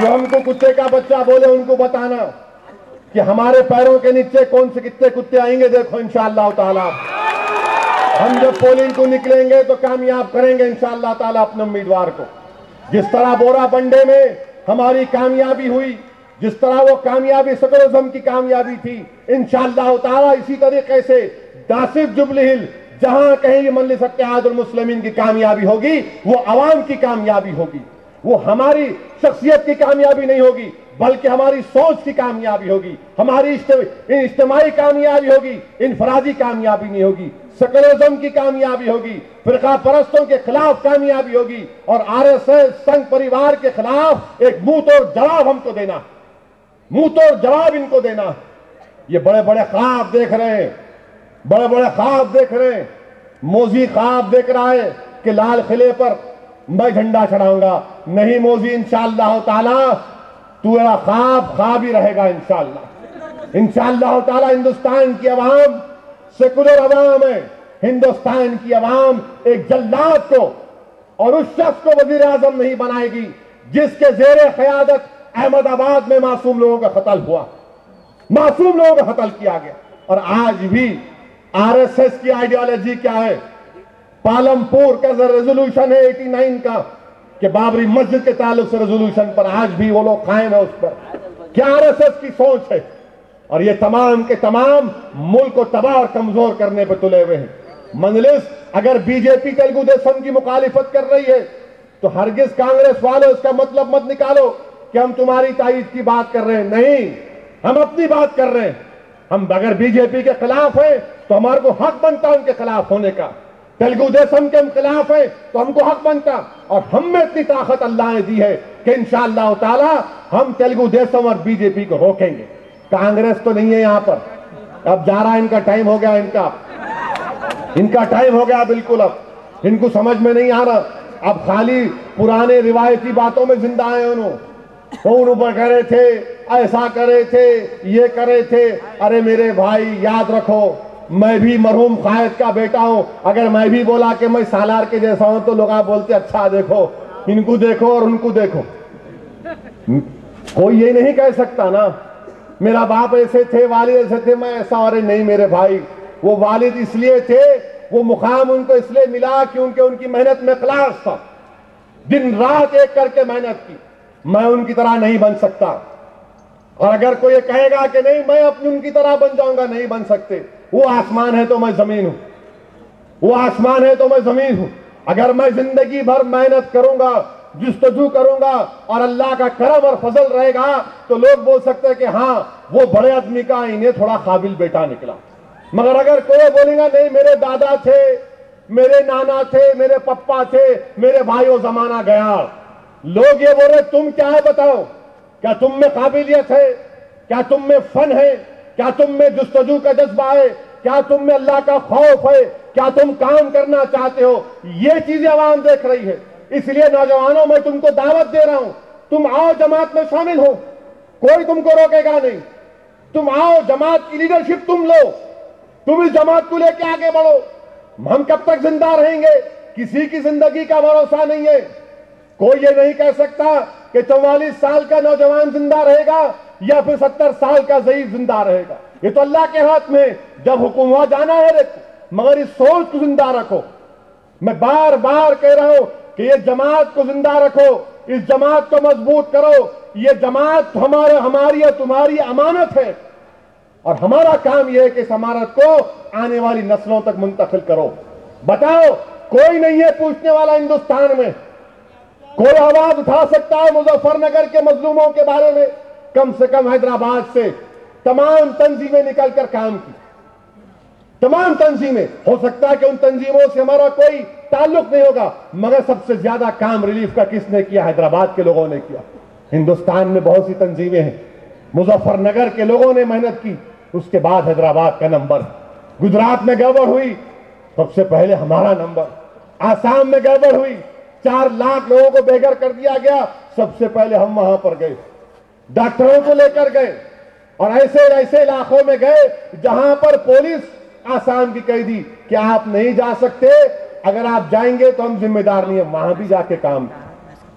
جو ہم کو کتے کا بچہ بولے ان کو بتانا کہ ہمارے پیروں کے نیچے کون سے کتنے کتے آئیں گے. دیکھو انشاءاللہ تعالی ہم جب پولنگ کو نکلیں گے تو کامیاب کریں گے انشاءاللہ تعالی اپنے امیدوار کو. جس طرح بورا بنڈے میں ہماری کامیابی ہوئی, جس طرح وہ کامیابی سیکولرزم کی کامیابی تھی, انشاءاللہ تعالی اسی طریقے سے داسف جبلی ہل جہاں کہیں بھی مجلس اتحاد المسلمین کی کامیابی ہوگی وہ عوام کی کامیابی ہوگی, وہ ہماری شخصیت کی کامیابی نہیں ہوگی بلکہ ہماری سوچ کی کامیابی ہوگی, ہماری اجتماعی کامیابی ہوگی, انفرادی کامیابی نہیں ہوگی. سیکولرزم کی کامیابی ہوگی, فرقہ پرستوں کے خلاف کامیابی ہوگی, اور آر ایس ایس سنگھ پریوار کے خلاف ایک منہ توڑ جواب ہم کو دینا, منہ توڑ جواب ان کو دینا. یہ بڑے بڑے خواب دیکھ رہے ہیں, بڑے بڑے خواب دیکھ رہے ہیں. موزی خواب دیکھ رہا ہے کہ لال قلعے پر میں جھنڈا چڑھاؤں گا. نہیں موزی, انشاءاللہ تعالی تیرا خواب ہی رہے گا انشاءاللہ. انشاءاللہ تعالی ہندوستان کی عوام سیکولر عوام ہے. ہندوستان کی عوام ایک جلاد کو اور اس شخص کو وزیر اعظم نہیں بنائے گی جس کے زیر قیادت احمد آباد میں معصوم لوگوں کا قتل ہوا, معصوم لوگوں کا قتل کیا گیا. اور آج بھی آر ایس ایس کی آئیڈیالوجی کیا ہے؟ پالمپور کا ریزولوشن ہے 89 کا کہ بابری مسجد کے تعلق سے ریزولوشن پر آج بھی وہ لوگ قائم ہیں اس پر. کیا آر ایس ایس کی سوچ ہے؟ اور یہ تمام کے تمام ملک کو تباہ اور کمزور کرنے پہ تلے ہوئے ہیں. مجلس اگر بی جے پی تیلگو دیشم کی مخالفت کر رہی ہے تو ہرگز کانگریس والوں اس کا مطلب مت نکالو کہ ہم تمہاری تائید کی بات کر رہے ہیں. نہیں, ہم اپنی بات کر رہے ہیں. ہم اگر بی جے پی کے خلاف ہیں تو ہمارے کو حق بنتا ان کے خلاف ہونے کا. تیلگو دیشم کے ہم خلاف ہیں تو ہم کو حق بنتا, اور ہم میں اتنی طاقت اللہ نے دی ہے کہ انشاءاللہ تعالی ہم تیلگو دیشم اور بی جے پی کو روکیں گے. کانگریس تو نہیں ہے یہاں پر, اب جا رہا, ان کا ٹائم ہو گیا, ان کا ٹائم ہو گیا بالکل. اب ان کو سمجھ میں نہیں آ رہا, اب خالی پرانے روایتی باتوں میں زندہ ہیں. انہوں پر کہہ رہے تھے, ایسا کرے تھے, یہ کرے تھے. ارے میرے بھائی یاد رکھو, میں بھی مرحوم قائد کا بیٹا ہوں. اگر میں بھی بولا کہ میں سالار کے جیسا ہوں تو لوگ آپ بولتے اچھا دیکھو, ان کو دیکھو اور ان کو دیکھو. کوئی یہ نہیں کہہ سکتا نا میرا باپ ایسے تھے, والد ایسے تھے, میں ایسا. ارے نہیں میرے بھائی, وہ والد اس لیے تھے, وہ مقام ان کو اس لیے ملا کیونکہ ان کی محنت میں اخلاص تھا, دن رات ایک کر کے محنت کی. میں ان کی طرح نہیں بن سکتا, اور اگر کوئی یہ کہے گا کہ نہیں میں اپنی ان کی طرح بن جاؤں گا, نہیں بن سکتے. وہ آسمان ہے تو میں زمین ہوں, وہ آسمان ہے تو میں زمین ہوں. اگر میں زندگی بھر محنت کروں گا, جستجو کروں گا, اور اللہ کا کرم اور فضل رہے گا تو لوگ بول سکتے ہیں کہ ہاں وہ بڑے آدمی کا انہیں تھوڑا قابل بیٹا نکلا. مگر اگر کوئی بولے گا نہیں میرے دادا تھے, میرے نانا تھے, میرے پپا تھے, میرے بھائی, وہ زمانہ گیا. لوگ یہ بول رہے تم کیا ہے بتاؤ, کیا تم میں قابلیت ہے, کیا تم میں فن ہے, کیا تم میں جستجو کا جذبہ ہے, کیا تم میں اللہ کا خوف ہے, کیا تم کام کرنا چاہتے ہو. یہ چیزیں عوام دیکھ رہی ہے. اس لیے نوجوانوں میں تم کو دعوت دے رہا ہوں, تم آؤ جماعت میں شامل ہو, کوئی تم کو روکے گا نہیں. تم آؤ, جماعت کی لیڈرشپ تم لو, تم اس جماعت کو لے کے آگے بڑھو. ہم کب تک زندہ رہیں گے, کسی کی زندگی کا بھروسہ نہیں ہے. کوئی یہ نہیں کہہ سکتا کہ 44 سال کا نوجوان زندہ رہے گا یا پھر 70 سال کا ضعیف زندہ رہے گا. یہ تو اللہ کے ہاتھ میں, جب حکم ہوا جانا ہے, مگر اس سوچ کو زندہ رکھو. میں بار بار کہہ رہا ہوں کہ یہ جماعت کو زندہ رکھو, اس جماعت کو مضبوط کرو. یہ جماعت ہماری اور تمہاری امانت ہے, اور ہمارا کام یہ ہے کہ اس امانت کو آنے والی نسلوں تک منتقل کرو. بتاؤ, کوئی نہیں ہے پوچھنے والا ہندوستان میں, کوئی آواز اٹھا سکتا ہے مظفر نگر کے مظلوموں کے بارے میں؟ کم سے کم حیدرآباد سے تمام تنظیمیں نکل کر کام کی, تمام تنظیمیں. ہو سکتا ہے کہ ان تنظیموں سے ہمارا کوئی تعلق نہیں ہوگا, مگر سب سے زیادہ کام ریلیف کا کس نے کیا؟ حیدرآباد کے لوگوں نے کیا. ہندوستان میں بہت سی تنظیمیں ہیں, مظفر نگر کے لوگوں نے محنت کی, اس کے بعد حیدرآباد کا نمبر. گجرات میں گڑبڑ ہوئی, سب سے پہلے ہمارا نمبر. آسام میں گڑبڑ ہوئی, 4 لاکھ لوگوں کو بے گھر کر دیا گیا, سب سے پہلے ہم وہاں پر گئے. ڈاکٹروں کو لے کر گئے, اور ایسے علاقوں میں گئے جہاں پر پولیس آسام کی کہہ دی کہ آپ نہیں جا سکتے, اگر آپ جائیں گے تو ہم ذمہ دار نہیں ہیں. وہاں بھی جا کے کام.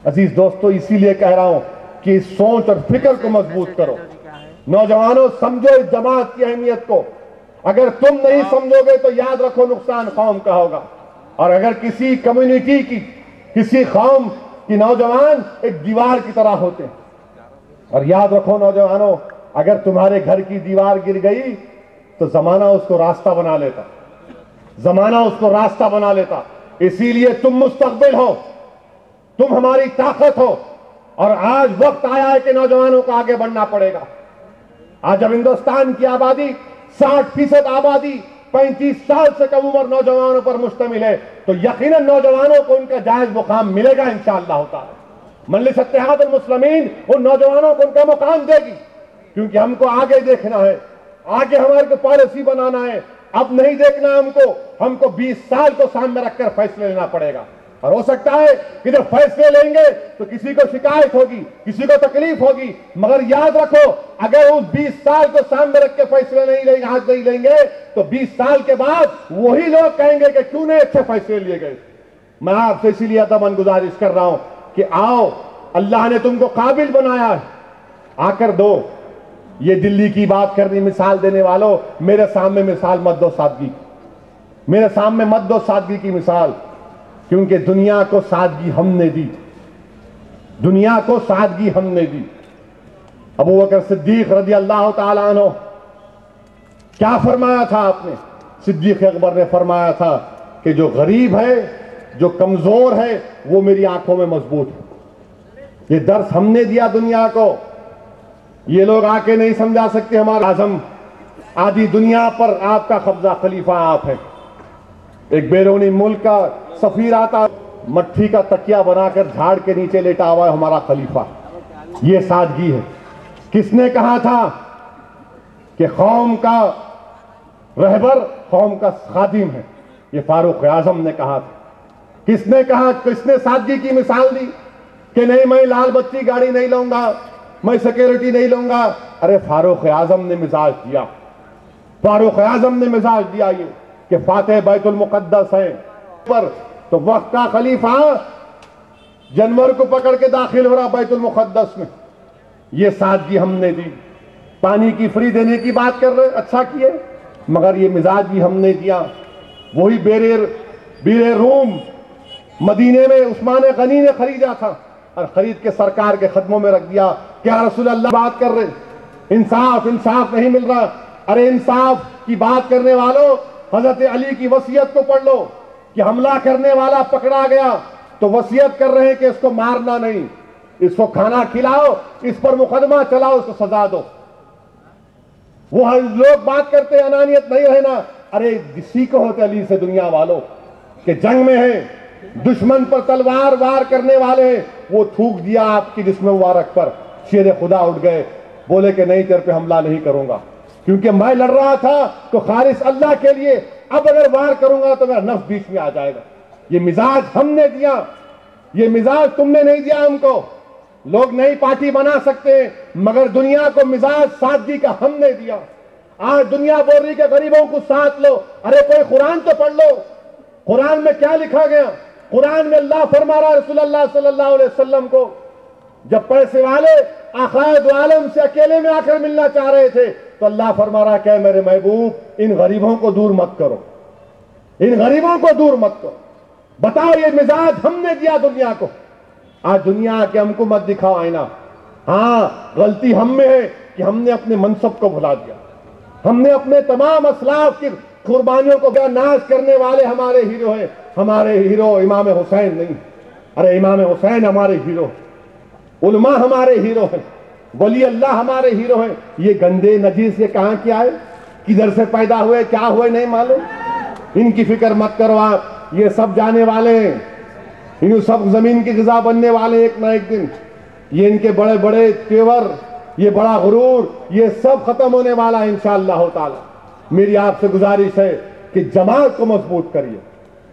عزیز دوستو, اسی لیے کہہ رہا ہوں کہ سوچ اور فکر کو مضبوط کرو. نوجوانوں سمجھو اس جماعت کی اہمیت کو. اگر تم نہیں سمجھو گے تو یاد رکھو نقصان قوم کا ہوگا. اور اگر کسی کمیونٹی کی کسی قوم کی نوجوان ایک دیوار کی طرح ہوتے ہیں. اور یاد رکھو نوجوانوں, اگر تمہارے گھر کی دیوار گر گئی تو زمانہ اس کو راستہ بنا لیتا. زمانہ اس کو راستہ بنا لیتا. اسی لیے تم مستقبل ہو, تم ہماری طاقت ہو. اور آج وقت آیا ہے کہ نوجوانوں کو آگے بڑھنا پڑے گا. آج جب ہندوستان کی آبادی 60% آبادی 35 سال سے کم عمر نوجوانوں پر مشتمل ہے, تو یقیناً نوجوانوں کو ان کا جائز مقام ملے گا انشاءاللہ تعالی. مجلس اتحاد المسلمین ان نوجوانوں کو ان کا مقام دے گی, کیونکہ ہم کو آگے دیکھنا ہے, آگے ہمارے کو پالیسی بنانا ہے. اب نہیں دیکھنا ہم کو 20 سال کو سامنے رکھ کر فیصلے لینا پڑے گا. اور ہو سکتا ہے کہ جب فیصلے لیں گے تو کسی کو شکایت ہوگی, کسی کو تکلیف ہوگی, مگر یاد رکھو اگر اس 20 سال کو سامنے رکھ کے فیصلے ہاتھ نہیں لیں گے تو 20 سال کے بعد وہی لوگ کہیں گے کہ کیوں نہیں اچھے فیصلے لیے گئے. میں آپ سے اسی لیے ادباً گزارش کر رہا ہوں کہ آؤ, اللہ نے تم کو قابل بنایا ہے, آ کر دو. یہ دلی کی بات کرنی مثال دینے والوں, میرے سامنے مثال مت دو سادگی کی, میرے سامنے مت دو سادگی کی مثال, کیونکہ دنیا کو سادگی ہم نے دی. دنیا کو سادگی ہم نے دی. ابو بکر صدیق رضی اللہ تعالیٰ عنہ کیا فرمایا تھا آپ نے؟ صدیق اکبر نے فرمایا تھا کہ جو غریب ہے, جو کمزور ہے, وہ میری آنکھوں میں مضبوط ہے. یہ درس ہم نے دیا دنیا کو. یہ لوگ آ کے نہیں سمجھا سکتے. ہمارا اعظم آدھی دنیا پر آپ کا قبضہ, خلیفہ آپ ہے. ایک بیرونی ملک کا سفیر آتا, مٹھی کا تکیہ بنا کر جھاڑ کے نیچے لیٹا ہوا ہے ہمارا خلیفہ. یہ سادگی ہے. کس نے کہا تھا کہ قوم کا رہبر قوم کا خادم ہے؟ یہ فاروق اعظم نے کہا تھا. کس نے کہا, کس نے سادگی کی مثال دی کہ نہیں میں لال بتی گاڑی نہیں لوں گا, میں سیکیورٹی نہیں لوں گا؟ ارے فاروق اعظم نے مزاج دیا. فاروق اعظم نے مزاج دیا یہ کہ فاتح بیت المقدس ہیں پر تو وقت کا خلیفہ جانور کو پکڑ کے داخل ہو رہا بیت المقدس میں. یہ سادگی ہم نے دی. پانی کی فری دینے کی بات کر رہے, اچھا کیے, مگر یہ مزاج بھی ہم نے دیا. وہی بیر روم مدینے میں عثمان غنی نے خریدا تھا اور خرید کے سرکار کے قدموں میں رکھ دیا. کیا رسول اللہ بات کر رہے, انصاف نہیں مل رہا. ارے انصاف کی بات کرنے والوں, حضرت علی کی وصیت کو پڑھ لو کہ حملہ کرنے والا پکڑا گیا تو وصیت کر رہے ہیں کہ اس کو مارنا نہیں, اس کو کھانا کھلاؤ, اس پر مقدمہ چلاؤ, اس کو سزا دو. وہ لوگ بات کرتے ہیں انانیت نہیں رہنا. ارے اسی کو ہوتے علی سے دنیا والوں کہ جنگ میں ہیں, دشمن پر تلوار وار کرنے والے ہیں, وہ تھوک دیا آپ کی جسم مبارک پر, شیر خدا اٹھ گئے, بولے کہ نہیں تیرے پہ حملہ نہیں کروں گا کیونکہ میں لڑ رہا تھا تو خالص اللہ کے لیے, اب اگر وار کروں گا تو میرا نفس بیچ میں آ جائے گا. یہ مزاج ہم نے دیا, یہ مزاج تم نے نہیں دیا ہم کو. لوگ نئی پارٹی بنا سکتے ہیں مگر دنیا کو مزاج سادگی کا ہم نے دیا. آج دنیا بول رہی کہ غریبوں کو ساتھ لو. ارے کوئی قرآن تو پڑھ لو. قرآن میں کیا لکھا گیا؟ قرآن میں اللہ فرما رہا رسول اللہ صلی اللہ علیہ وسلم کو, جب پیسے والے آخائے دو عالم سے اکیلے میں آ کر ملنا چاہ رہے تھے تو اللہ فرما رہا کہ میرے محبوب ان غریبوں کو دور مت کرو, ان غریبوں کو دور مت کرو. بتاؤ یہ مزاج ہم نے دیا دنیا کو. آج دنیا کے ہم کو مت دکھاؤ آئینہ. ہاں غلطی ہم میں ہے کہ ہم نے اپنے منصب کو بھلا دیا. ہم نے اپنے تمام اسلاف کی قربانیوں کو ناز کرنے والے ہمارے ہیرو ہیں. ہمارے ہیرو امام حسین نہیں. ارے امام حسین ہمارے ہیرو, علماء ہمارے ہیرو ہیں, ولی اللہ ہمارے ہیرو ہیں. یہ گندے نجیس یہ کہاں کیا ہے, کدھر سے پیدا ہوئے, کیا ہوئے نہیں معلوم. ان کی فکر مت کرو آپ, یہ سب جانے والے ہیں, ان سب زمین کی غذا بننے والے ایک نہ ایک دن. یہ ان کے بڑے بڑے تیور, یہ بڑا غرور, یہ سب ختم ہونے والا ہے انشاءاللہ تعالی. میری آپ سے گزارش ہے کہ جماعت کو مضبوط کریے.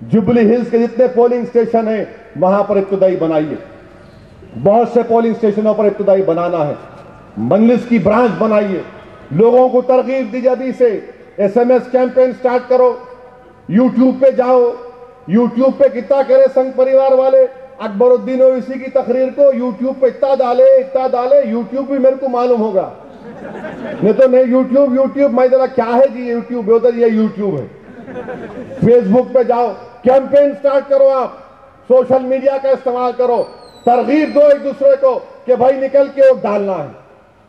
جبلی ہلز کے جتنے پولنگ سٹیشن ہیں وہاں پر ابتدائی بنائیے. بہت سے پولنگ سٹیشنوں پر ابتدائی بنانا ہے. مجلس کی برانچ بنائیے. لوگوں کو ترغیب دیجیے ابھی سے. SMS کیمپین سٹارٹ کرو. یوٹیوب پہ جاؤ, یوٹیوب پہ کتنا کرے سنگ پریوار والے, اکبرالدین اویسی کی تقریر کو یوٹیوب پہ اتنا ڈالے یوٹیوب بھی میرے کو معلوم ہوگا. نہیں تو نہیں یوٹیوب میں ذرا کیا ہے جی یوٹیوب ادھر یہ یوٹیوب ہے. فیس بک پہ جاؤ, کیمپین سٹارٹ کرو, آپ سوشل میڈیا کا استعمال کرو, ترغیب دو ایک دوسرے کو کہ بھائی نکل کے ووٹ ڈالنا ہے,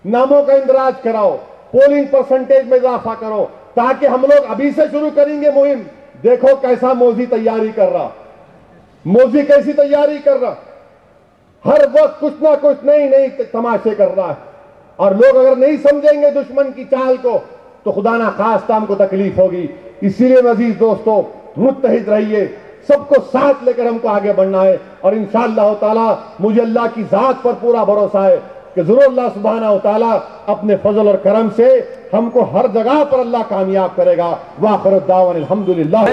ناموں کا اندراج کراؤ, پولنگ پرسنٹیج میں اضافہ کرو, تاکہ ہم لوگ ابھی سے شروع کریں گے مہم. دیکھو کیسا موزی تیاری کر رہا, موزی کیسی تیاری کر رہا, ہر وقت کچھ نہ کچھ نئی تماشے کر رہا ہے. اور لوگ اگر نہیں سمجھیں گے دشمن کی چال کو تو خدا نہ خواستہ ہم کو تکلیف ہوگی. اسی لیے عزیز دوستو, متحد رہیے, سب کو ساتھ لے کر ہم کو آگے بڑھنا ہے. اور انشاءاللہ تعالی مجھے اللہ کی ذات پر پورا بھروسہ ہے کہ ضرور اللہ سبحانہ و تعالی اپنے فضل اور کرم سے ہم کو ہر جگہ پر اللہ کامیاب کرے گا. وآخر الدعوانا الحمدللہ.